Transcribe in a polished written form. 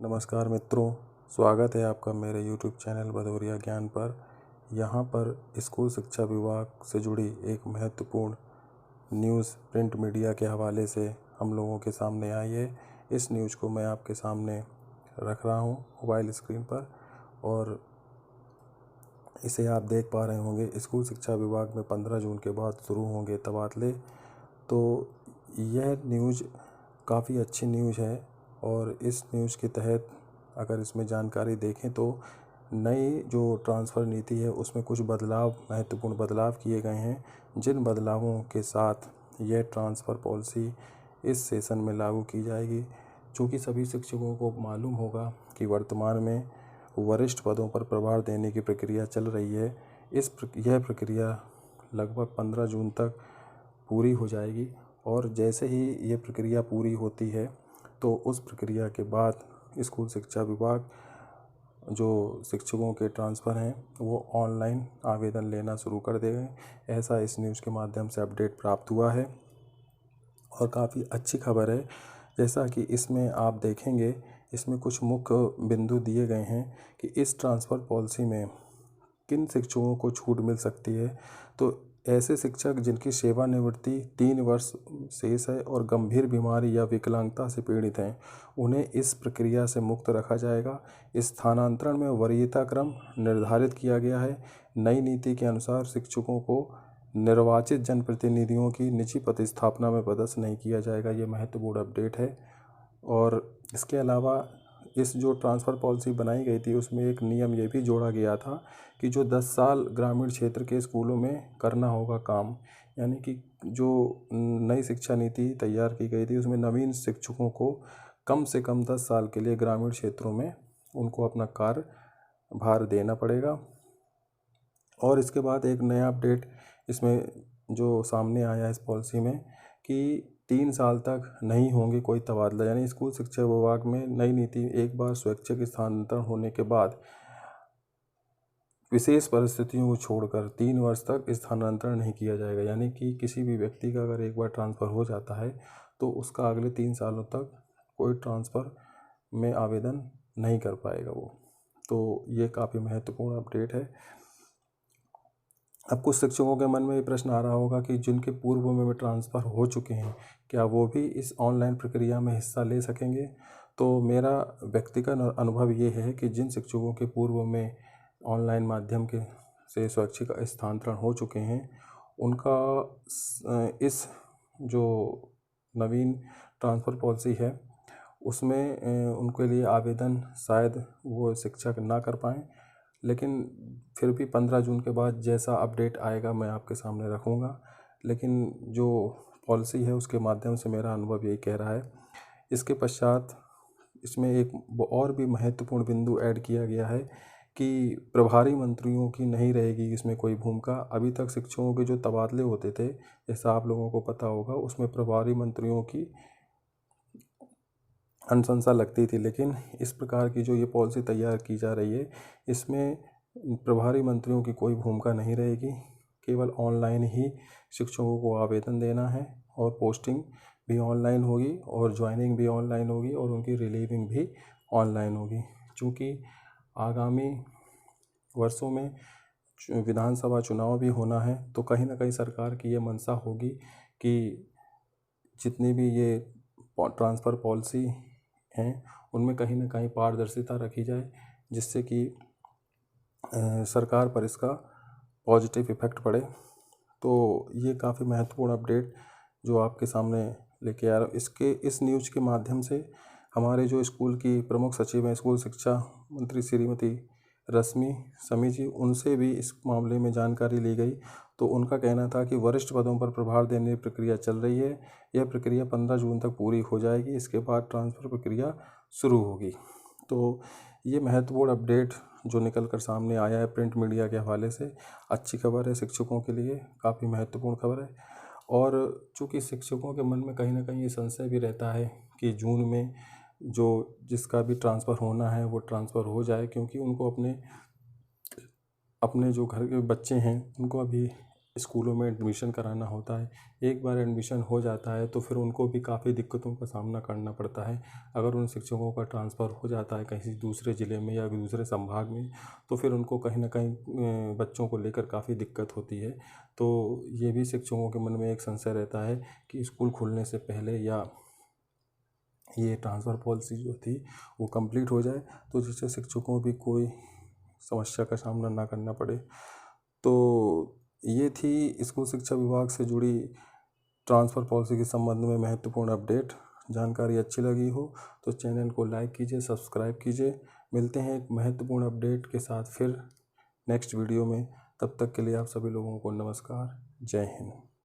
नमस्कार मित्रों, स्वागत है आपका मेरे YouTube चैनल भदौरिया ज्ञान पर। यहाँ पर स्कूल शिक्षा विभाग से जुड़ी एक महत्वपूर्ण न्यूज़ प्रिंट मीडिया के हवाले से हम लोगों के सामने आई है। इस न्यूज़ को मैं आपके सामने रख रहा हूँ मोबाइल स्क्रीन पर और इसे आप देख पा रहे होंगे। स्कूल शिक्षा विभाग में 15 जून के बाद शुरू होंगे तबादले। तो यह न्यूज़ काफ़ी अच्छी न्यूज़ है और इस न्यूज़ के तहत अगर इसमें जानकारी देखें तो नई जो ट्रांसफ़र नीति है उसमें कुछ बदलाव, महत्वपूर्ण बदलाव किए गए हैं, जिन बदलावों के साथ यह ट्रांसफ़र पॉलिसी इस सेशन में लागू की जाएगी। चूँकि सभी शिक्षकों को मालूम होगा कि वर्तमान में वरिष्ठ पदों पर प्रभार देने की प्रक्रिया चल रही है। यह प्रक्रिया लगभग 15 जून तक पूरी हो जाएगी और जैसे ही ये प्रक्रिया पूरी होती है तो उस प्रक्रिया के बाद स्कूल शिक्षा विभाग जो शिक्षकों के ट्रांसफ़र हैं वो ऑनलाइन आवेदन लेना शुरू कर देंगे। ऐसा इस न्यूज़ के माध्यम से अपडेट प्राप्त हुआ है और काफ़ी अच्छी खबर है। जैसा कि इसमें आप देखेंगे, इसमें कुछ मुख्य बिंदु दिए गए हैं कि इस ट्रांसफ़र पॉलिसी में किन शिक्षकों को छूट मिल सकती है। तो ऐसे शिक्षक जिनकी सेवानिवृत्ति 3 वर्ष शेष है और गंभीर बीमारी या विकलांगता से पीड़ित हैं, उन्हें इस प्रक्रिया से मुक्त रखा जाएगा। स्थानांतरण में वरीयता क्रम निर्धारित किया गया है। नई नीति के अनुसार शिक्षकों को निर्वाचित जनप्रतिनिधियों की निजी प्रतिस्थापना में पदस्थ नहीं किया जाएगा। ये महत्वपूर्ण अपडेट है। और इसके अलावा इस जो ट्रांसफ़र पॉलिसी बनाई गई थी उसमें एक नियम ये भी जोड़ा गया था कि जो 10 साल ग्रामीण क्षेत्र के स्कूलों में करना होगा काम, यानी कि जो नई शिक्षा नीति तैयार की गई थी उसमें नवीन शिक्षकों को कम से कम 10 साल के लिए ग्रामीण क्षेत्रों में उनको अपना कार्यभार देना पड़ेगा। और इसके बाद एक नया अपडेट इसमें जो सामने आया है इस पॉलिसी में कि 3 साल तक नहीं होंगे कोई तबादला, यानी स्कूल शिक्षा विभाग में नई नीति एक बार स्वैच्छिक स्थानांतरण होने के बाद विशेष परिस्थितियों को छोड़कर 3 वर्ष तक स्थानांतरण नहीं किया जाएगा। यानी कि किसी भी व्यक्ति का अगर एक बार ट्रांसफ़र हो जाता है तो उसका अगले 3 सालों तक कोई ट्रांसफ़र में आवेदन नहीं कर पाएगा वो। तो ये काफ़ी महत्वपूर्ण अपडेट है। अब कुछ शिक्षकों के मन में ये प्रश्न आ रहा होगा कि जिनके पूर्व में ट्रांसफ़र हो चुके हैं, क्या वो भी इस ऑनलाइन प्रक्रिया में हिस्सा ले सकेंगे? तो मेरा व्यक्तिगत अनुभव ये है कि जिन शिक्षकों के पूर्व में ऑनलाइन माध्यम के से स्वैच्छिक स्थानांतरण हो चुके हैं, उनका इस जो नवीन ट्रांसफ़र पॉलिसी है उसमें उनके लिए आवेदन शायद वो शिक्षक ना कर पाएँ। लेकिन फिर भी 15 जून के बाद जैसा अपडेट आएगा मैं आपके सामने रखूँगा। लेकिन जो पॉलिसी है उसके माध्यम से मेरा अनुभव यही कह रहा है। इसके पश्चात इसमें एक और भी महत्वपूर्ण बिंदु ऐड किया गया है कि प्रभारी मंत्रियों की नहीं रहेगी इसमें कोई भूमिका। अभी तक शिक्षकों के जो तबादले होते थे, जैसा आप लोगों को पता होगा, उसमें प्रभारी मंत्रियों की अनुशंसा लगती थी। लेकिन इस प्रकार की जो ये पॉलिसी तैयार की जा रही है इसमें प्रभारी मंत्रियों की कोई भूमिका नहीं रहेगी। केवल ऑनलाइन ही शिक्षकों को आवेदन देना है और पोस्टिंग भी ऑनलाइन होगी और ज्वाइनिंग भी ऑनलाइन होगी और उनकी रिलीविंग भी ऑनलाइन होगी। चूँकि आगामी वर्षों में विधानसभा चुनाव भी होना है तो कहीं ना कहीं सरकार की ये मंशा होगी कि जितनी भी ये ट्रांसफ़र पॉलिसी हैं उनमें कहीं ना कहीं पारदर्शिता रखी जाए, जिससे कि सरकार पर इसका पॉजिटिव इफ़ेक्ट पड़े। तो ये काफ़ी महत्वपूर्ण अपडेट जो आपके सामने लेके आ रहा हूँ। इस न्यूज़ के माध्यम से हमारे जो स्कूल की प्रमुख सचिव हैं, स्कूल शिक्षा मंत्री श्रीमती रश्मि शमी जी, उनसे भी इस मामले में जानकारी ली गई। तो उनका कहना था कि वरिष्ठ पदों पर प्रभार देने की प्रक्रिया चल रही है। यह प्रक्रिया 15 जून तक पूरी हो जाएगी। इसके बाद ट्रांसफ़र प्रक्रिया शुरू होगी। तो ये महत्वपूर्ण अपडेट जो निकल कर सामने आया है प्रिंट मीडिया के हवाले से, अच्छी खबर है शिक्षकों के लिए, काफ़ी महत्वपूर्ण खबर है। और चूँकि शिक्षकों के मन में कहीं ना कहीं ये संशय भी रहता है कि जून में जो जिसका भी ट्रांसफ़र होना है वो ट्रांसफ़र हो जाए, क्योंकि उनको अपने जो घर के बच्चे हैं उनको अभी स्कूलों में एडमिशन कराना होता है। एक बार एडमिशन हो जाता है तो फिर उनको भी काफ़ी दिक्कतों का सामना करना पड़ता है। अगर उन शिक्षकों का ट्रांसफ़र हो जाता है कहीं दूसरे ज़िले में या दूसरे संभाग में, तो फिर उनको कहीं न कहीं बच्चों को लेकर काफ़ी दिक्कत होती है। तो ये भी शिक्षकों के मन में एक संशय रहता है कि स्कूल खुलने से पहले या ये ट्रांसफ़र पॉलिसी जो थी वो कंप्लीट हो जाए, तो जिससे शिक्षकों को भी कोई समस्या का सामना ना करना पड़े। तो ये थी स्कूल शिक्षा विभाग से जुड़ी ट्रांसफ़र पॉलिसी के संबंध में महत्वपूर्ण अपडेट। जानकारी अच्छी लगी हो तो चैनल को लाइक कीजिए, सब्सक्राइब कीजिए। मिलते हैं एक महत्वपूर्ण अपडेट के साथ फिर नेक्स्ट वीडियो में। तब तक के लिए आप सभी लोगों को नमस्कार। जय हिंद।